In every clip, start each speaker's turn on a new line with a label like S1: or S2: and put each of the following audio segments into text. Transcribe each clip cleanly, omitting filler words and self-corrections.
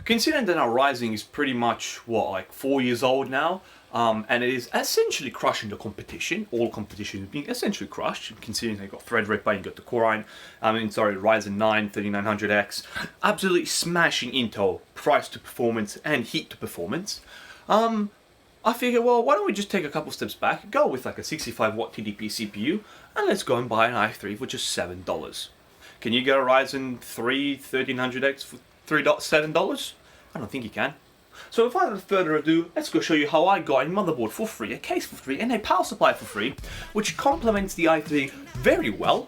S1: considering that our Ryzen is pretty much, what, like 4 years old now, and it is essentially crushing the competition. All competition is being essentially crushed, considering they've got Threadripper, you got the Core Ryzen 9 3900X, absolutely smashing Intel price to performance and heat to performance. I figured, well, why don't we just take a couple steps back, go with like a 65 watt TDP CPU, and let's go and buy an i3 for just $7. Can you get a Ryzen 3 1300X for $7? I don't think you can. So without further ado, let's go show you how I got a motherboard for free, a case for free, and a power supply for free, which complements the i3 very well.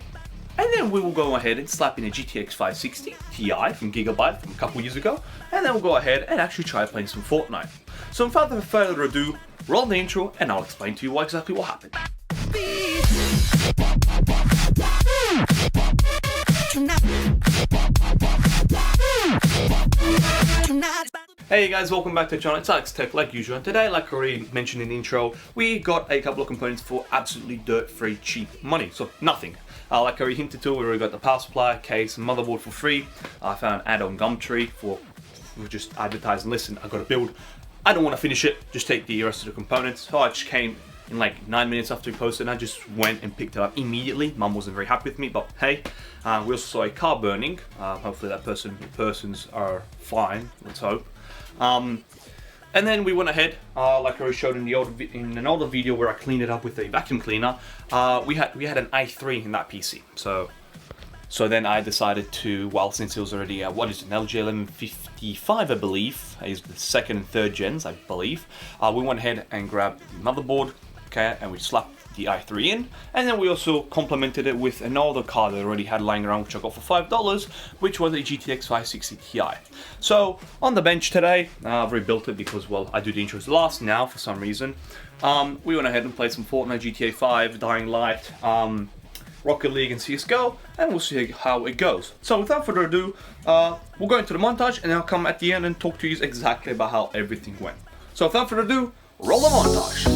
S1: And then we will go ahead and slap in a GTX 560 Ti from Gigabyte from a couple years ago, and then we'll go ahead and actually try playing some Fortnite. So without further ado, roll the intro and I'll explain to you exactly what happened. Hey guys, welcome back to the channel. It's Alex Tech like usual, and today, like I already mentioned in the intro, we got a couple of components for absolutely dirt-free cheap money, so nothing. Like I already hinted to, we already got the power supply, case, and motherboard for free. I found an ad on Gumtree for just advertise and listen, I got a build. I don't want to finish it, just take the rest of the components. So I just came in like 9 minutes after we posted, and I just went and picked it up immediately. Mum wasn't very happy with me, but hey, we also saw a car burning. Hopefully that persons are fine, let's hope. And then we went ahead, like I already showed in an older video where I cleaned it up with a vacuum cleaner. We had an i3 in that PC, so then I decided to, well, since it was already what is it, an LG 1155, I believe, is the second and third gens, I believe. We went ahead and grabbed the motherboard, okay, and we slapped the i3 in, and then we also complemented it with another card that I already had lying around, which I got for $5, which was a GTX 560 Ti. So on the bench today, I've rebuilt it because, well, I do the intros last now for some reason. We went ahead and played some Fortnite, GTA 5, Dying Light, Rocket League, and CSGO, and we'll see how it goes. So without further ado, we'll go into the montage, and I'll come at the end and talk to you exactly about how everything went. So without further ado, roll the montage.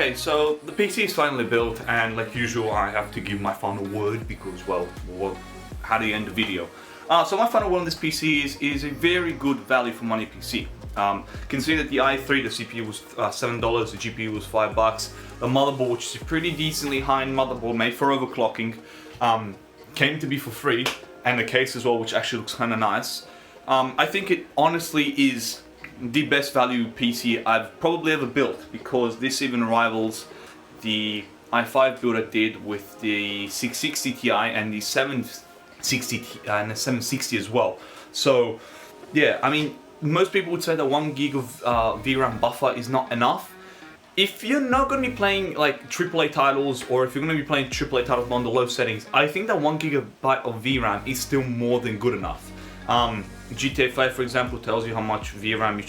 S1: Okay, so the PC is finally built, and like usual, I have to give my final word because, well, how do you end the video? So my final word on this PC is a very good value for money PC. Considering that the i3, the CPU was $7, the GPU was $5, the motherboard, which is a pretty decently high-end motherboard made for overclocking, came to be for free, and the case as well, which actually looks kind of nice. I think it honestly is the best value PC I've probably ever built, because this even rivals the i5 build I did with the 660 Ti and the 760 and the 760 as well. So yeah, I mean, most people would say that 1 gig of VRAM buffer is not enough. If you're not going to be playing like AAA titles, or if you're going to be playing AAA titles on the low settings, I think that 1 gigabyte of VRAM is still more than good enough. GTA 5, for example, tells you how much VRAM you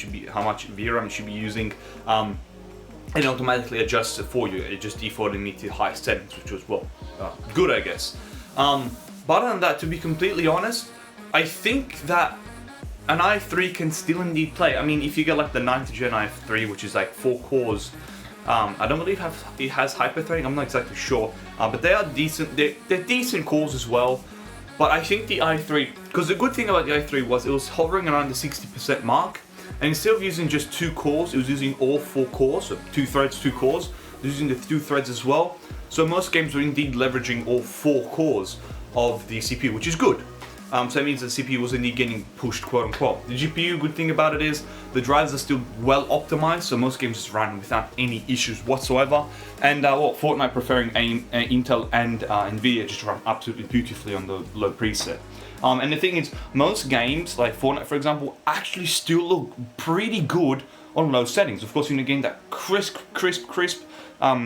S1: should be using, and automatically adjusts it for you. It just defaulted me to high settings, which was, well, good, I guess. But other than that, to be completely honest, I think that an i3 can still indeed play. I mean, if you get like the 9th gen i3, which is like 4 cores, I don't believe it has hyper-threading, I'm not exactly sure, but they are decent. They're decent cores as well. But I think the i3, because the good thing about the i3 was it was hovering around the 60% mark, and instead of using just 2 cores, it was using all 4 cores, so 2 threads, 2 cores, it was using the 2 threads as well. So most games were indeed leveraging all 4 cores of the CPU, which is good. So that means the CPU was indeed getting pushed, quote unquote. The GPU, good thing about it is the drivers are still well optimized, so most games just ran without any issues whatsoever. And well, Fortnite preferring Intel and Nvidia just run absolutely beautifully on the low preset. And the thing is, most games like Fortnite, for example, actually still look pretty good on low settings. Of course, you're gonna gain that crisp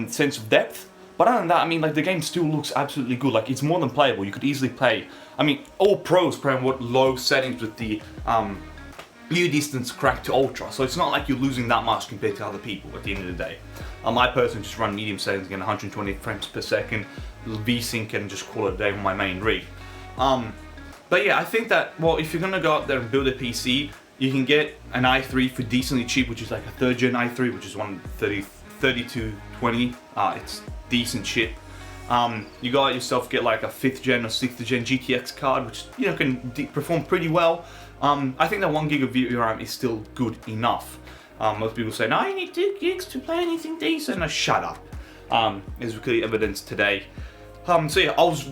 S1: sense of depth. But other than that, I mean, like, the game still looks absolutely good. Like, it's more than playable. You could easily play. I mean, all pros play on low settings with the view distance cracked to ultra. So it's not like you're losing that much compared to other people at the end of the day. I personally just run medium settings, again, 120 frames per second, VSync, and just call it a day on my main rig. But yeah, I think that, well, if you're gonna go out there and build a PC, you can get an i3 for decently cheap, which is like a 3rd gen i3, which is 3220. It's decent shit. You got yourself get like a 5th gen or 6th gen GTX card, which, you know, can perform pretty well. I think that 1 gig of VRAM is still good enough. Most people say, no, you need 2 gigs to play anything decent. No, shut up. As clearly evidenced today. So yeah, I was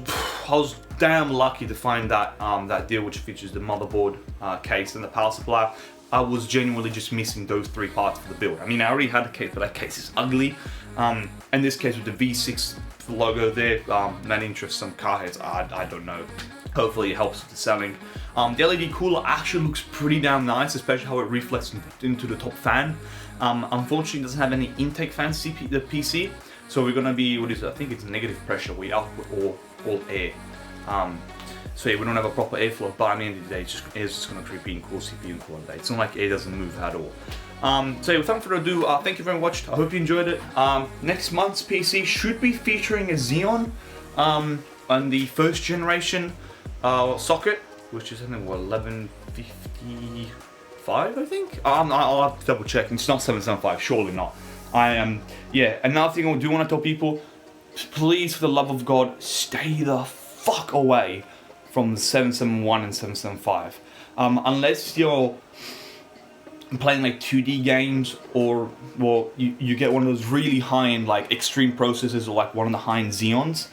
S1: damn lucky to find that that deal, which features the motherboard case and the power supply. I was genuinely just missing those 3 parts for the build. I mean, I already had a case, but that case is ugly. In this case, with the V6 logo there, that interests some car heads. I don't know. Hopefully it helps with the selling. The LED cooler actually looks pretty damn nice, especially how it reflects into the top fan. Unfortunately, it doesn't have any intake fan, the PC. So we're gonna be, what is it? I think it's negative pressure. We output all air. So yeah, we don't have a proper airflow, but at the end of the day, air's just gonna creep in, cool CPU and cool day. It's not like air doesn't move at all. So yeah, without further ado, thank you very much. I hope you enjoyed it. Next month's PC should be featuring a Xeon on the 1st generation socket, which is, I think, what, 1155, I think? I'll have to double check. It's not 775, surely not. Yeah, another thing I do want to tell people, please, for the love of God, stay the fuck away from the 771 and 775. Unless you're playing like 2D games, or, well, you get one of those really high-end, like, extreme processors, or like one of the high-end Xeons,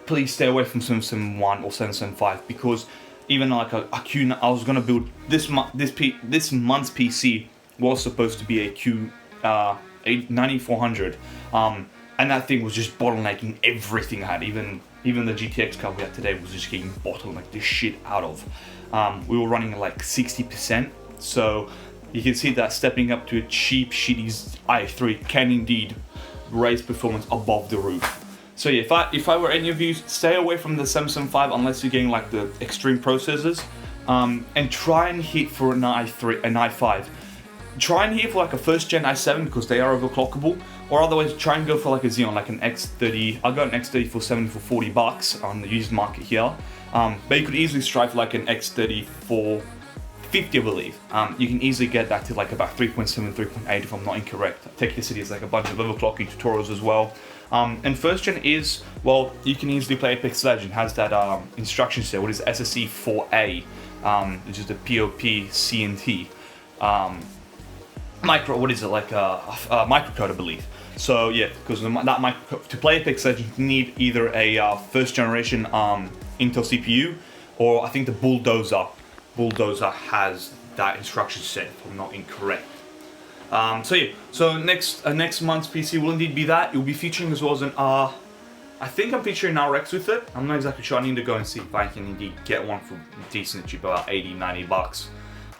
S1: please stay away from 771 or 775, because even like a Q, I was gonna build this month's PC was supposed to be a Q 9400, and that thing was just bottlenecking everything I had. Even the GTX card we had today was just getting bottlenecked the shit out of. We were running like 60%, so you can see that stepping up to a cheap, shitty i3 can indeed raise performance above the roof. So yeah, if I were any of you, stay away from the 775 unless you're getting like the extreme processors, and try and hit for an i5. Try and hit for like a 1st gen i7 because they are overclockable, or otherwise try and go for like a Xeon, like an X30. I got an X30 for $40 on the used market here, but you could easily strive for like an X30 for 50, I believe. You can easily get that to like about 3.7, 3.8 if I'm not incorrect. Take Your City is like a bunch of overclocking tutorials as well. And first gen is, well, you can easily play Apex Legends. It has that instruction set, what is SSE 4A, which is the POP CNT. What is it, like a microcode, I believe. So yeah, because that microcode, to play Apex Legends, you need either a first generation Intel CPU, or I think the Bulldozer has that instruction set, if I'm not incorrect. So yeah, so next month's PC will indeed be that. It will be featuring as well as an I think I'm featuring an RX with it. I'm not exactly sure. I need to go and see if I can indeed get one for decent cheap, about 80, 90 bucks.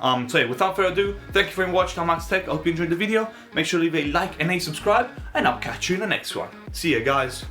S1: So yeah, without further ado, thank you for watching Max Tech. I hope you enjoyed the video. Make sure to leave a like and a subscribe, and I'll catch you in the next one. See ya, guys.